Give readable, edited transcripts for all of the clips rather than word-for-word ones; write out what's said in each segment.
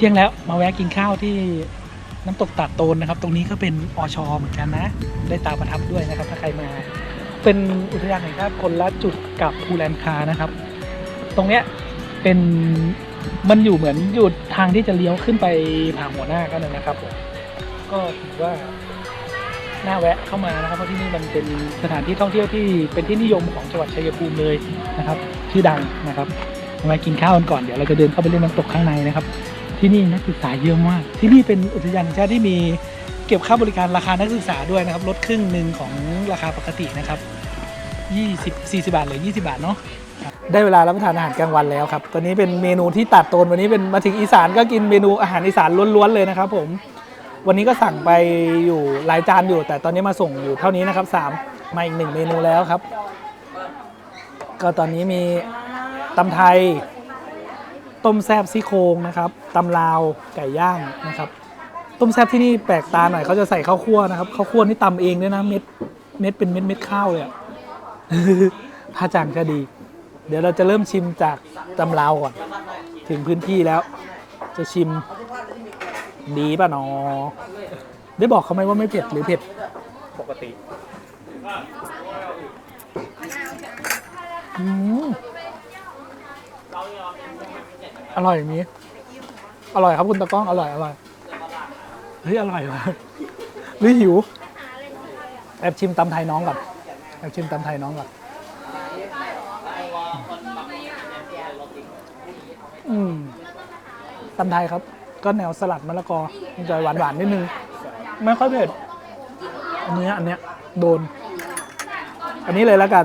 ที่ยงแล้วมาแวะกินข้าวที่น้ำตกตาดโตนนะครับตรงนี้ก็เป็นอชเหมือนกันนะได้ตาประทับด้วยนะครับถ้าใครมาเป็นอุทยานแห่งชาติคนละจุดกับภูแลนคานะครับตรงเนี้ยเป็นมันอยู่เหมือนอยู่ทางที่จะเลี้ยวขึ้นไปผาหัวหน้ากันนะครับผมก็ถือว่าน่าแวะเข้ามานะครับเพราะที่นี่มันเป็นสถานที่ท่องเที่ยวที่เป็นที่นิยมของจังหวัดชัยภูมิเลยนะครับชื่อดังนะครับมากินข้าวกันก่อนเดี๋ยวเราจะเดินเข้าไปเล่นน้ำตกข้างในนะครับที่นี่นักศึกษาเยอะมากที่นี่เป็นอุทยานแห่งชาติที่มีเก็บค่าบริการราคานักศึกษาด้วยนะครับลดครึ่งหนึ่งของราคาปกตินะครับ40 บาทหรือ20 บาทเนาะได้เวลารับประทานอาหารกลางวันแล้วครับตอนนี้เป็นเมนูที่ตัดโตนวันนี้เป็นมาถึงอีสานก็กินเมนูอาหารอีสานล้วนๆเลยนะครับผมวันนี้ก็สั่งไปอยู่หลายจานอยู่แต่ตอนนี้มาส่งอยู่เท่านี้นะครับ3มาอีก1เมนูแล้วครับก็ตอนนี้มีตำไทยต้มแซ่บซี่โครงนะครับตำลาวไก่ย่างนะครับต้มแซ่บที่นี่แปลกตาหน่อยเขาจะใส่ข้าวคั่วนะครับข้าวคั่วนี่ตำเองด้วยนะเม็ดเป็นเม็ดข้าวเลยท่าจางจะดีเดี๋ยวเราจะเริ่มชิมจากตำลาวก่อนถึงพื้นที่แล้วจะชิมดีป่ะนอได้บอกเขาไหมว่าไม่เผ็ดหรือเผ็ดปกติอร่อยอย่างนี้อร่อยครับคุณตะก้องอร่อยเฮ้ยอร่อยว่ะหรือหิวแอบชิมตำไทยน้องก่อนตำไทยครับก็แนวสลัดมะละกอมันจะหวานนิดนึงไม่ค่อยเผ็ดอันเนี้ยโดนอันนี้เลยแล้วกัน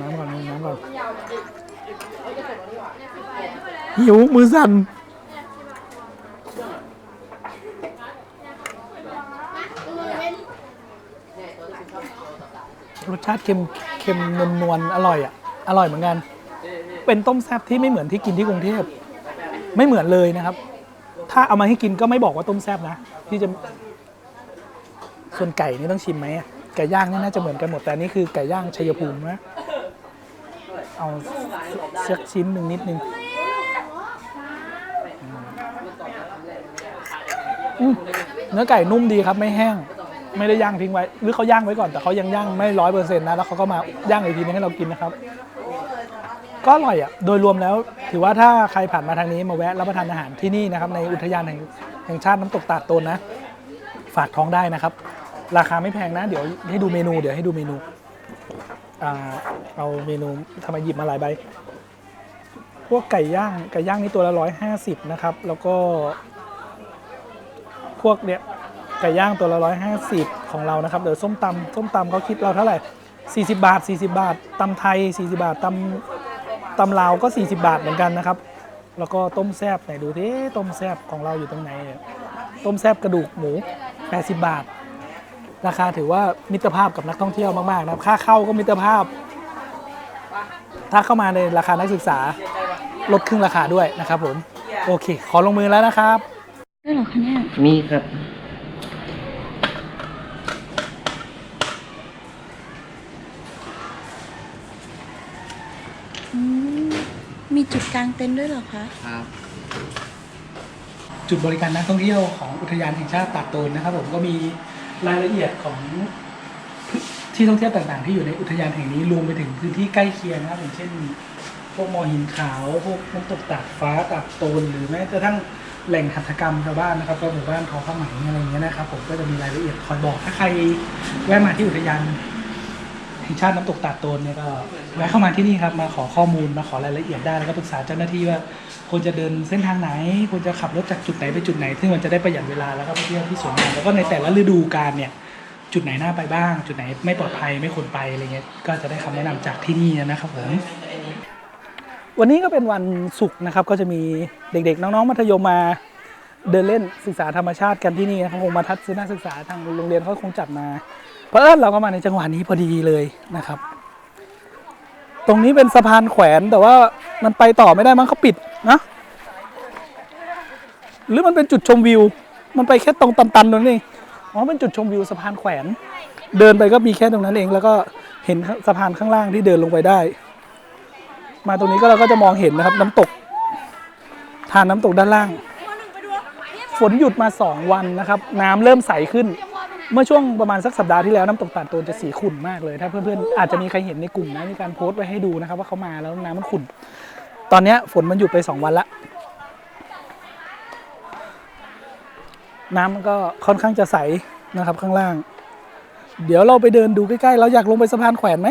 น้ำก่อนหิวมือสั่นรสชาติเค็มนวลอร่อยเหมือนกันเป็นต้มแซ่บที่ไม่เหมือนที่กินที่กรุงเทพไม่เหมือนเลยนะครับถ้าเอามาให้กินก็ไม่บอกว่าต้มแซ่บนะที่จะส่วนไก่นี่ต้องชิมไหมไก่ย่างนี่น่าจะเหมือนกันหมดแต่นี่คือไก่ย่างชัยภูมินะเอาเชือกชิ้นหนึ่งนิดนึงเนื้อไก่นุ่มดีครับไม่แห้งไม่ได้ย่างทิ้งไว้หรือเขาย่างไว้ก่อนแต่เขายังย่างไม่100%นะแล้วเขาก็มาย่างอีกทีนึงให้เรากินนะครับก็อร่อยโดยรวมแล้วถือว่าถ้าใครผ่านมาทางนี้มาแวะรับประทานอาหารที่นี่นะครับในอุทยานแห่งชาติน้ำตกตาดโตนนะฝากท้องได้นะครับราคาไม่แพงนะเดี๋ยวให้ดูเมนูเอาเมนูทำไมหยิบมาหลายใบพวกไก่ย่างนี่ตัวละ150นะครับแล้วก็พวกเนี้ยไก่ย่างตัวละ150ของเรานะครับเดี๋ยวส้มตำเขาคิดเราเท่าไหร่40 บาทตำไทย40 บาทตำลาวก็40 บาทเหมือนกันนะครับแล้วก็ต้มแซ่บไหนดูที่ต้มแซ่บของเราอยู่ตรงไหนต้มแซ่บกระดูกหมู80 บาทราคาถือว่ามิตรภาพกับนักท่องเที่ยวมากๆนะครับค่าเข้าก็มิตรภาพถ้าเข้ามาในราคานักศึกษาลดครึ่งราคาด้วยนะครับผมโอเคขอลงมือแล้วนะครับได้หรอคะเนี่ยมีครับมีจุดกลางเต็นท์ด้วยเหรอคะครับจุดบริการนักท่องเที่ยวของอุทยานแห่งชาติตาดโตนนะครับผมก็มีรายละเอียดของที่ท่องเที่ยวต่างๆที่อยู่ในอุทยานแห่งนี้รวมไปถึงพื้นที่ใกล้เคียงนะครับอย่างเช่นพวกมอหินขาวพวกน้ำตกตาดฟ้าตาดโตนหรือแม้กระทั่งแหล่งหัตถกรรมชาวบ้านนะครับก็หมู่บ้านทอผ้าไหมอะไรอย่างเงี้ยนะครับผมก็จะมีรายละเอียดคอยบอกถ้าใครแวะมาที่อุทยานแห่งชาติน้ำตกตาดโตนเนี่ยก็แวะเข้ามาที่นี่ครับมาขอข้อมูลมาขอรายละเอียดได้แล้วก็ปรึกษาเจ้าหน้าที่ว่าควรจะเดินเส้นทางไหนควรจะขับรถจากจุดไหนไปจุดไหนซึ่งมันจะได้ประหยัดเวลาแล้วก็ไปเที่ยวที่สวยงามแล้วก็ในแต่ละฤดูกาลเนี่ยจุดไหนน่าไปบ้างจุดไหนไม่ปลอดภัยไม่ควรไปอะไรเงี้ยก็จะได้คำแนะนำจากที่นี่นะครับผมวันนี้ก็เป็นวันศุกร์นะครับก็จะมีเด็กๆน้องๆมัธยมมาเดินเล่นศึกษาธรรมชาติกันที่นี่นะครับคงมาทัศนศึกษาทางโรงเรียนเขาคงจัดมาเพราะเราก็มาในจังหวะนี้พอดีเลยนะครับตรงนี้เป็นสะพานแขวนแต่ว่ามันไปต่อไม่ได้มั้งเขาปิดนะหรือมันเป็นจุดชมวิวมันไปแค่ตรงตันๆตรงนั้นเองอ๋อเป็นจุดชมวิวสะพานแขวนเดินไปก็มีแค่ตรงนั้นเองแล้วก็เห็นสะพานข้างล่างที่เดินลงไปได้มาตรงนี้ก็เราก็จะมองเห็นนะครับน้ำตก หาดน้ำตกด้านล่างฝนหยุดมา2 วันนะครับน้ำเริ่มใสขึ้นเมื่อช่วงประมาณสักสัปดาห์ที่แล้วน้ำตกตาดโตนจะสีขุ่นมากเลยถ้าเพื่อนๆอาจจะมีใครเห็นในกลุ่มนะมีการโพสต์ไว้ให้ดูนะครับว่าเขามาแล้วน้ำมันขุ่นตอนนี้ฝนมันหยุดไป2 วันละน้ำมันก็ค่อนข้างจะใสนะครับข้างล่างเดี๋ยวเราไปเดินดูใกล้ๆเราอยากลงไปสะพานแขวนไหม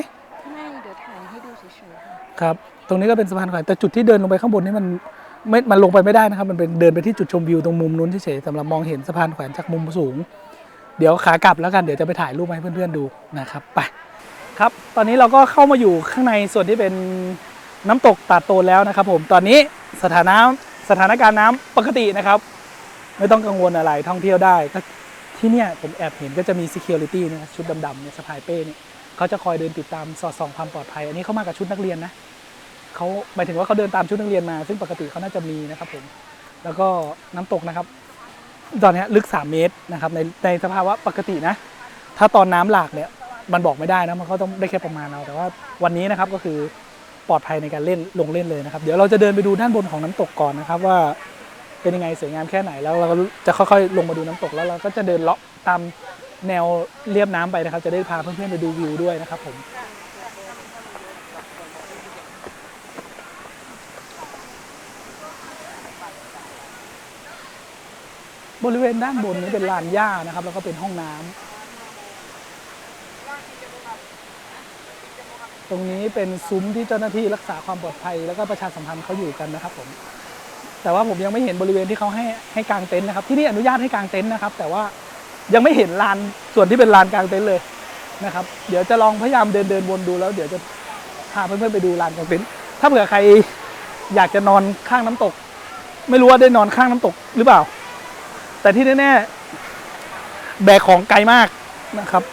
ไม่เดี๋ยวถ่ายให้ดูเฉยๆค่ะครับตรงนี้ก็เป็นสะพานแขวนแต่จุดที่เดินลงไปข้างบนนี่มันลงไปไม่ได้นะครับมันเป็นเดินไปที่จุดชมวิวตรงมุมนู้นเฉยๆสำหรับมองเห็นสะพานแขวนจากมุมสูงเดี๋ยวขากลับแล้วกันเดี๋ยวจะไปถ่ายรูปให้เพื่อนๆดูนะครับไปครับตอนนี้เราก็เข้ามาอยู่ข้างในส่วนที่เป็นน้ำตกตาดโตนแล้วนะครับผมตอนนี้สถานการณ์น้ำปกตินะครับไม่ต้องกังวลอะไรท่องเที่ยวได้ก็ที่เนี่ยผมแอบเห็นก็จะมี security เนี่ยชุดดำๆเนี่ยสะพายเป้เนี่ยเขาจะคอยเดินติดตามสอดส่องความปลอดภัยอันนี้เขามากับชุดนักเรียนนะเขาหมายถึงว่าเขาเดินตามชุดนักเรียนมาซึ่งปกติเขาน่าจะมีนะครับผมแล้วก็น้ำตกนะครับตอนนี้ลึก3 เมตรนะครับในสภาวะปกตินะถ้าตอนน้ำหลากเนี่ยมันบอกไม่ได้นะมันก็ต้องได้แค่ประมาณเอาแต่ว่าวันนี้นะครับก็คือปลอดภัยในการลงเล่นเลยนะครับเดี๋ยวเราจะเดินไปดูด้านบนของน้ำตกก่อนนะครับว่าเป็นยังไงสวยงามแค่ไหนแล้วเราก็จะค่อยๆลงมาดูน้ำตกแล้วเราก็จะเดินเลาะตามแนวเรียบน้ำไปนะครับจะได้พาเพื่อนๆไปดูวิวด้วยนะครับผมบริเวณด้านบนนี้เป็นลานหญ้านะครับแล้วก็เป็นห้องน้ำตรงนี้เป็นซุ้มที่เจ้าหน้าที่รักษาความปลอดภัยแล้วก็ประชาสัมพันธ์เขาอยู่กันนะครับผมแต่ว่าผมยังไม่เห็นบริเวณที่เขาให้กางเต็นท์นะครับที่นี่อนุญาตให้กางเต็นท์นะครับแต่ว่ายังไม่เห็นลานส่วนที่เป็นลานกางเต็นท์เลยนะครับเดี๋ยวจะลองพยายามเดินวนดูแล้วเดี๋ยวจะพาเพื่อนๆไปดูลานกางเต็นท์ถ้าเผื่อใครอยากจะนอนข้างน้ำตกไม่รู้ว่าได้นอนข้างน้ำตกหรือเปล่าแต่ที่แน่ๆแบกของไกลมากนะครับ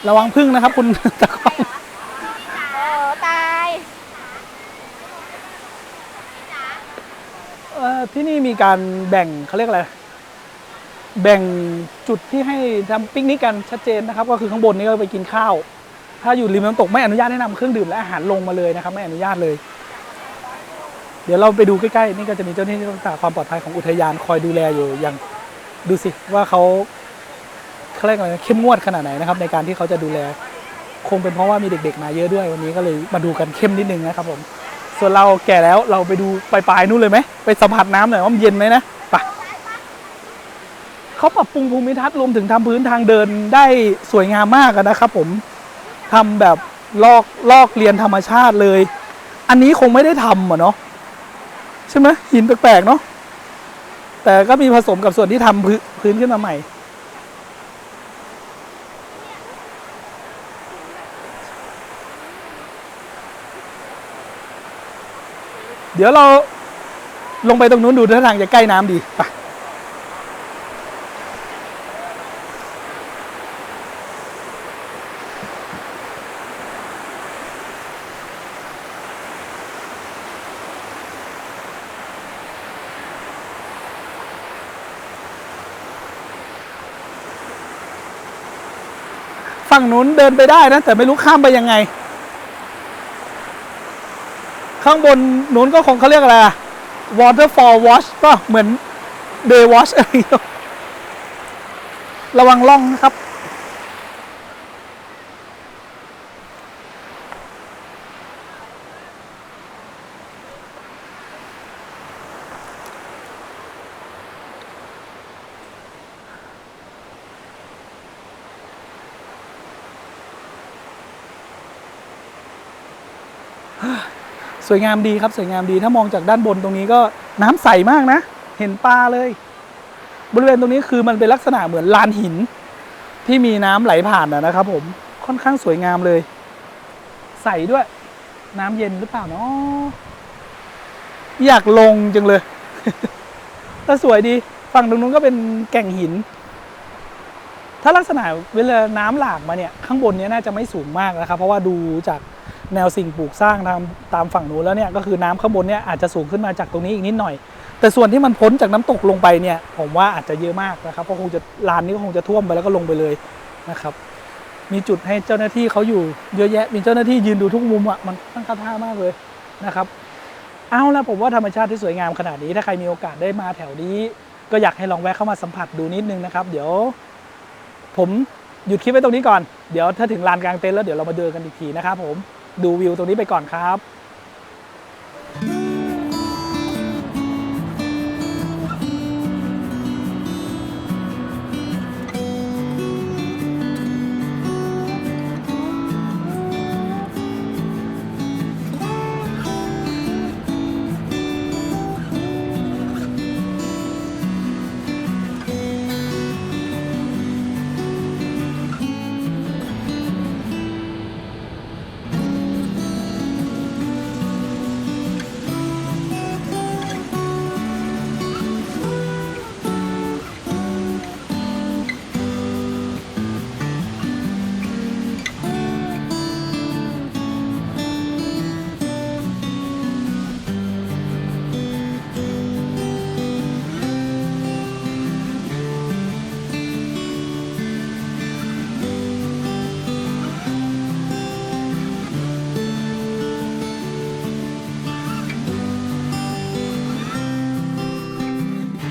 ระวังพึ่งนะครับคุณตะก้องตายที่นี่มีการแบ่งเขาเรียกอะไรแบ่งจุดที่ให้ทำปิกนิกกันชัดเจนนะครับก็คือข้างบนนี้ก็ไปกินข้าวถ้าอยู่ริมน้ำตกไม่อนุญาตให้นำเครื่องดื่มและอาหารลงมาเลยนะครับไม่อนุญาตเลยเดี๋ยวเราไปดูใกล้ๆนี่ก็จะมีเจ้าหน้าที่รักษาความปลอดภัยของอุทยานคอยดูแลอยู่อย่างดูสิว่าเขาเรียกอะไรเข้มงวดขนาดไหนนะครับในการที่เขาจะดูแลคงเป็นเพราะว่ามีเด็กๆมาเยอะด้วยวันนี้ก็เลยมาดูกันเข้มนิดนึงนะครับผมส่วนเราแก่แล้วเราไปดูปลายๆนู่นเลยไหมไปสัมผัสน้ำหน่อยว่ามันเย็นไหมนะไปเขาปรับปรุงภูมิทัศน์รวมถึงทำพื้นทางเดินได้สวยงามมากนะครับผมทำแบบลอกเรียนธรรมชาติเลยอันนี้คงไม่ได้ทำเนาะใช่ไหมหินแปลกๆเนาะแต่ก็มีผสมกับส่วนที่ทำพื้นขึ้นมาใหม่เดี๋ยวเราลงไปตรงนู้นดูท่าทางจะใกล้น้ำดีไปฝั่งนู้นเดินไปได้นะแต่ไม่รู้ข้ามไปยังไงข้างบนนู้นก็คงเขาเรียกอะไร waterfall watch ป่ะเหมือน day watch อะไรระวังล่องนะครับสวยงามดีครับสวยงามดีถ้ามองจากด้านบนตรงนี้ก็น้ำใสมากนะเห็นปลาเลยบริเวณตรงนี้คือมันเป็นลักษณะเหมือนลานหินที่มีน้ำไหลผ่านนะครับผมค่อนข้างสวยงามเลยใสด้วยน้ำเย็นหรือเปล่าเนาะอยากลงจังเลย แต่สวยดีฝั่งตรงนู้นก็เป็นแก่งหินถ้าลักษณะเวลาน้ำหลากมาเนี่ยข้างบนนี้น่าจะไม่สูงมากนะครับเพราะว่าดูจากแนวสิ่งปลูกสร้างตามฝั่งนู้นแล้วเนี่ยก็คือน้ำข้างบนเนี่ยอาจจะสูงขึ้นมาจากตรงนี้อีกนิดหน่อย แต่ส่วนที่มันพ้นจากน้ำตกลงไปเนี่ยผมว่าอาจจะเยอะมากนะครับเพราะคงจะลานนี้ก็คงจะท่วมไปแล้วก็ลงไปเลยนะครับมีจุดให้เจ้าหน้าที่เขาอยู่เยอะแยะมีเจ้าหน้าที่ยืนดูทุกมุมอ่ะมันตั้งท่ามากเลยนะครับเอาละผมว่าธรรมชาติที่สวยงามขนาดนี้ถ้าใครมีโอกาสได้มาแถวนี้ก็อยากให้ลองแวะเข้ามาสัมผัสดูนิดนึงนะครับเดี๋ยวผมหยุดคลิปไว้ตรงนี้ก่อนเดี๋ยวถ้าถึงลานกลางเต็นท์แล้วเดี๋ยวเรามาเดินกันอีกทีนะครับผมดูวิวตรงนี้ไปก่อนครับ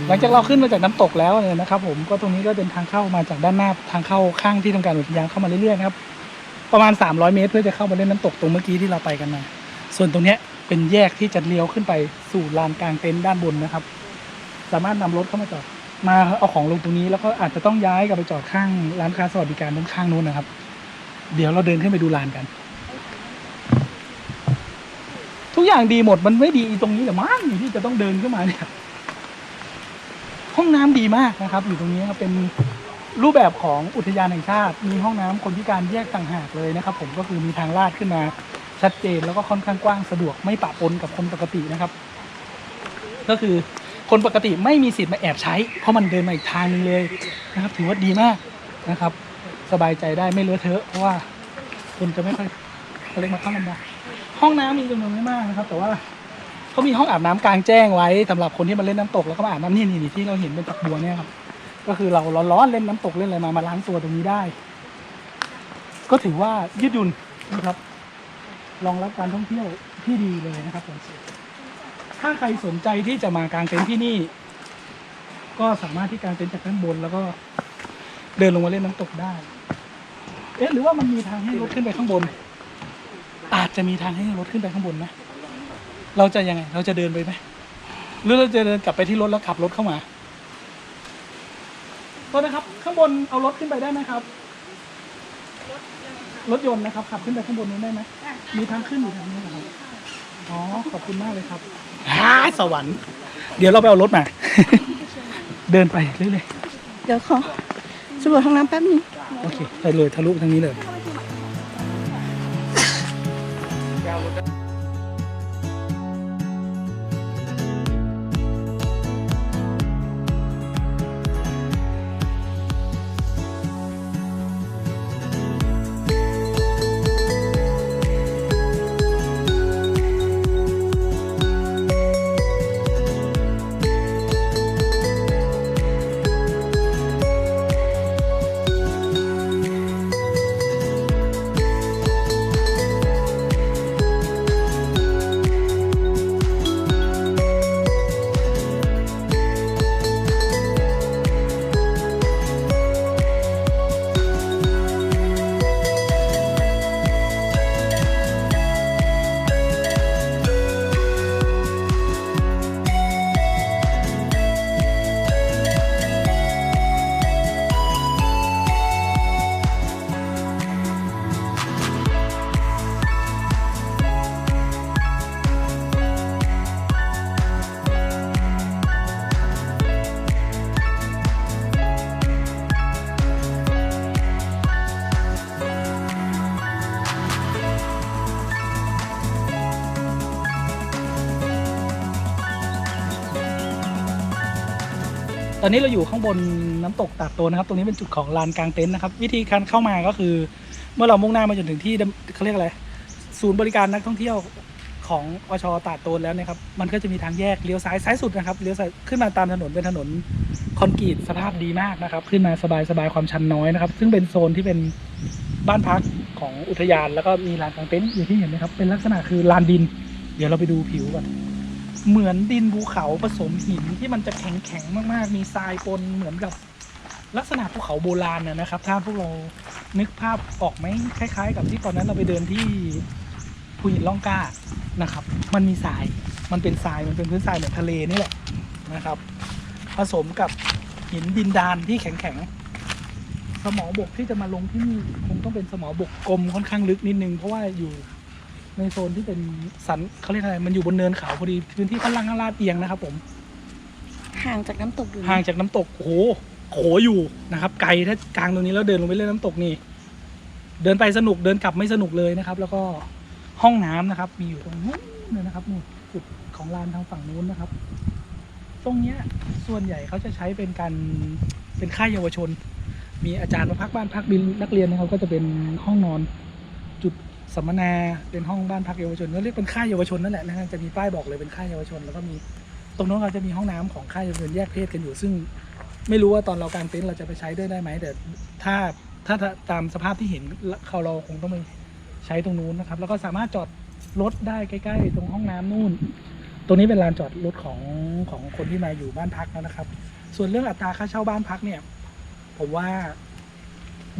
หลังจากเราขึ้นมาจากน้ำตกแล้วเนี่ยนะครับผมก็ตรงนี้ก็เป็นทางเข้ามาจากด้านหน้าทางเข้าข้างที่ทำการอุทยานเข้ามาเรื่อยๆนะครับประมาณ300เมตรเพื่อจะเข้ามาเล่นน้ำตกตรงเมื่อกี้ที่เราไปกันมาส่วนตรงเนี้ยเป็นแยกที่จะเลี้ยวขึ้นไปสู่ลานกลางเต็นท์ด้านบนนะครับสามารถนำรถเข้ามาจอดมาเอาของลงตรงนี้แล้วก็อาจจะต้องย้ายกลับไปจอดข้างร้านค้าสวัสดิการด้านข้างนู้นนะครับเดี๋ยวเราเดินขึ้นไปดูลานกันทุกอย่างดีหมดมันไม่ดีตรงนี้แต่มั้งที่จะต้องเดินขึ้นมาเนี่ยห้องน้ำดีมากนะครับอยู่ตรงนี้ครับเป็นรูปแบบของอุทยานแห่งชาติมีห้องน้ำคนพิการแยกต่างหากเลยนะครับผมก็คือมีทางลาดขึ้นมาชัดเจนแล้วก็ค่อนข้างกว้างสะดวกไม่ปะปนกับคนปกตินะครับก็คือคนปกติไม่มีสิทธิ์มาแอบใช้เพราะมันเดินมาอีกทางนึงเลยนะครับถือว่าดีมากนะครับสบายใจได้ไม่เลอะเทอะเพราะว่าคนจะไม่ค่อยเขาเรียกมาเข้าลำบากห้องน้ำมีจำนวนไม่มากนะครับแต่ว่าเขามีห้องอาบน้ำกลางแจ้งไว้สำหรับคนที่มาเล่นน้ำตกแล้วก็มาอาบน้ำนี่ที่เราเห็นเป็นฝักบัวเนี่ยครับก็คือเราร้อนๆเล่นน้ำตกเล่นอะไรมาล้างตัวตรงนี้ได้ก็ถือว่ายืดหยุ่นนะครับรองรับการท่องเที่ยวที่ดีเลยนะครับผมถ้าใครสนใจที่จะมากางเต็นท์ที่นี่ก็สามารถที่กางเต็นท์จากด้านบนแล้วก็เดินลงมาเล่นน้ำตกได้หรือว่ามันมีทางให้รถขึ้นไปข้างบนอาจจะมีทางให้รถขึ้นไปข้างบนนะเราจะยังไงเราจะเดินไปไหมหรือเราจะเดินกลับไปที่รถแล้วขับรถเข้ามาโทษนะครับข้างบนเอารถขึ้นไปได้ไหมครับรถยนต์นะครับขับขึ้นไปข้างบนนู้นได้ไหมมีทางขึ้นอยู่ทางนี้นะครับอ๋อขอบคุณมากเลยครับสวรรค์เดี๋ยวเราไปเอารถมา เดินไปเรื่อยๆ เดี๋ยวขอสำรวจห้องน้ำแป๊บนึง โอเคไปเลยทะลุทางนี้เลย ตอนนี้เราอยู่ข้างบนน้ำตกตาดโตนนะครับตรงนี้เป็นจุดของลานกลางเต็นท์นะครับวิธีการเข้ามาก็คือเมื่อเรามุ่งหน้ามาจนถึงที่เขาเรียกอะไรศูนย์บริการนักท่องเที่ยว ของอชตาดโตนแล้วนะครับมันก็จะมีทางแยกเลี้ยวซ้ายสุดนะครับเลี้ยวซ้ายขึ้นมาตามถนนเป็นถนนคอนกรีตสภาพดีมากนะครับขึ้นมาสบายความชันน้อยนะครับซึ่งเป็นโซนที่เป็นบ้านพักของอุทยานแล้วก็มีลานกางเต็นท์อย่างที่เห็นนะครับเป็นลักษณะคือลานดินเดี๋ยวเราไปดูผิวก่อนเหมือนดินภูเขาผสมหินที่มันจะแข็งมากๆมีทรายปนเหมือนกับลักษณะภูเขาโบราณนะครับถ้าพวกเรานึกภาพออกไหมคล้ายๆ กับที่ตอนนั้นเราไปเดินที่ภูหินล่องกล้านะครับมันมีทรายมันเป็นทรายมันเป็นพื้นทรายเหมือนทะเลนี่แหละนะครับผสมกับหินดินดานที่แข็งๆสมอบกที่จะมาลงที่นี่คงต้องเป็นสมอบกกลมค่อนข้างลึกนิดนึงเพราะว่าอยู่ในโซนที่เป็นสันเขาเรียกอะไรมันอยู่บนเนินเขาพอดีพื้นที่ข้างล่างลาดเอียงนะครับผม ห่างจากน้ำตกอยู่นะ ห่างจากน้ำตกโอ้โหโขอยู่นะครับไกลถ้ากลางตรงนี้แล้วเดินลงไปเล่นน้ำตกนี่เดินไปสนุกเดินกลับไม่สนุกเลยนะครับ แล้วก็ห้องน้ำนะครับ มีอยู่ตรงนู้นเลยนะครับนู่นจุดของลานทางฝั่งนู้นนะครับ ตรงเนี้ยส่วนใหญ่เขาจะใช้เป็นการเป็นค่ายเยาวชน มีอาจารย์มาพักบ้านพักบินนักเรียนนะครับ ก็จะเป็นห้องนอนจุดสัมมนาเป็นห้องบ้านพักเยาวชนก็เรียกเป็นค่ายเยาวชนนั่นแหละนะฮะจะมีป้ายบอกเลยเป็นค่ายเยาวชนแล้วก็มีตรงนู้นเราจะมีห้องน้ำของค่ายเยาวชนแยกเพศกันอยู่ซึ่ง ไม่รู้ว่าตอนเรากางเต็นท์เราจะไปใช้ด้วยได้ไหมแต่ถ้าตามสภาพที่เห็นเราคงต้องไปใช้ตรงนู้นนะครับ แล้วก็สามารถจอดรถได้ใกล้ๆตรงห้องน้ำนู่น ตรงนี้เป็นลานจอดรถของคนที่มาอยู่บ้านพักแล้วนะครับ ส่วนเรื่องอัตราค่าเช่าบ้านพักเนี่ย ผมว่า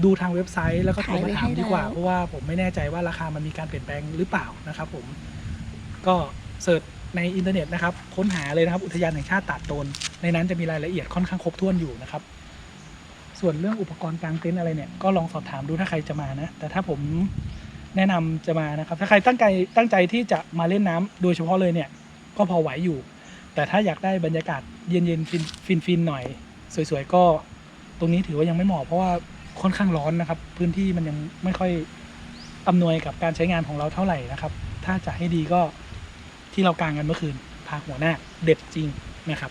ดูทางเว็บไซต์แล้วก็โทรมาถามดีกว่าเพราะว่าผมไม่แน่ใจว่าราคามันมีการเปลี่ยนแปลงหรือเปล่านะครับผมก็เสิร์ชในอินเทอร์เน็ตนะครับค้นหาเลยนะครับอุทยานแห่งชาติตาดโตนในนั้นจะมีรายละเอียดค่อนข้างครบถ้วนอยู่นะครับส่วนเรื่องอุปกรณ์กางเต็นท์อะไรเนี่ยก็ลองสอบถามดูถ้าใครจะมานะแต่ถ้าผมแนะนำจะมานะครับถ้าใครตั้งใจที่จะมาเล่นน้ำโดยเฉพาะเลยเนี่ยก็พอไหวอยู่แต่ถ้าอยากได้บรรยากาศเย็นๆฟินหน่อยสวยๆก็ตรงนี้ถือว่ายังไม่เหมาะเพราะว่าค่อนข้างร้อนนะครับพื้นที่มันยังไม่ค่อยอำนวยกับการใช้งานของเราเท่าไหร่นะครับถ้าจะให้ดีก็ที่เรากางกันเมื่อคืนพาหัวหน้าเด็ดจริงนะครับ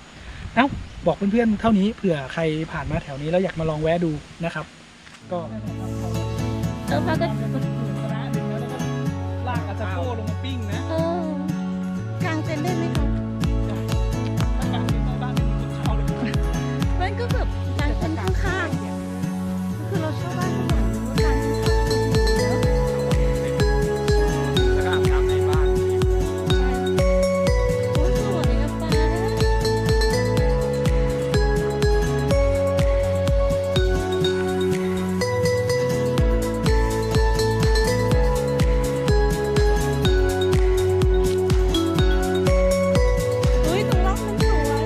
เอ้าบอกเพื่อนๆเท่านี้เผื่อใครผ่านมาแถวนี้แล้วอยากมาลองแวะดูนะครับก็พาก็ ลากอาจจะโค้ลงมาปิ้งนะ กางเต็นท์ได้ไหมคะ ถ้ากางเต็นท์บ้านไม่มีคนเช่าเลย มันก็แบบกางเต็นท์ข้างๆคือเราเช่าบ้านข้างหลังกางเต็นท์ข้างๆแล้ว แล้วก็อาบน้ำในบ้าน โอ้ยสวยอะป้าเฮ้ยตรงล็อกมันสวย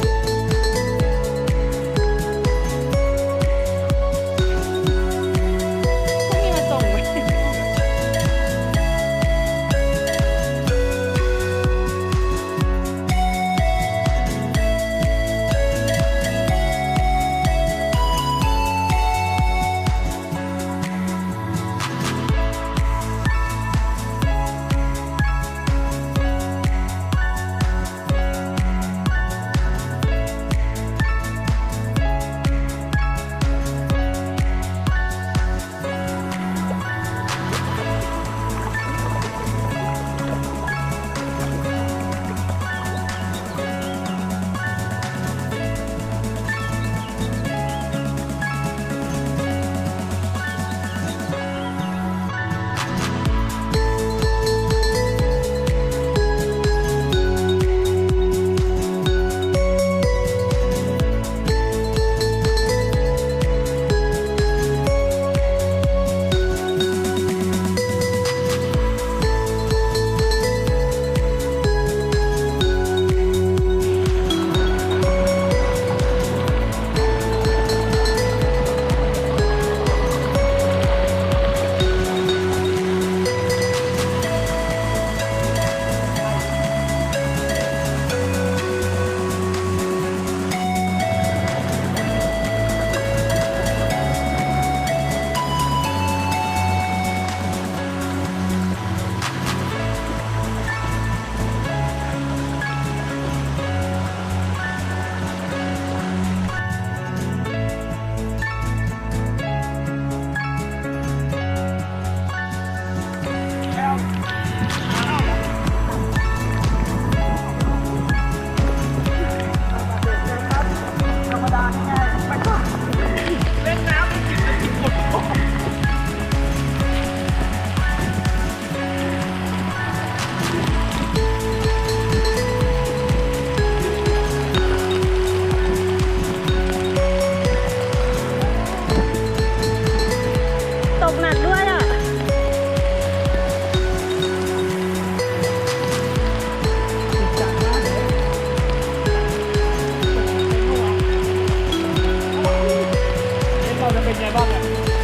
เป็นไงบ้างอ่ะ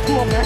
ท่วมนะ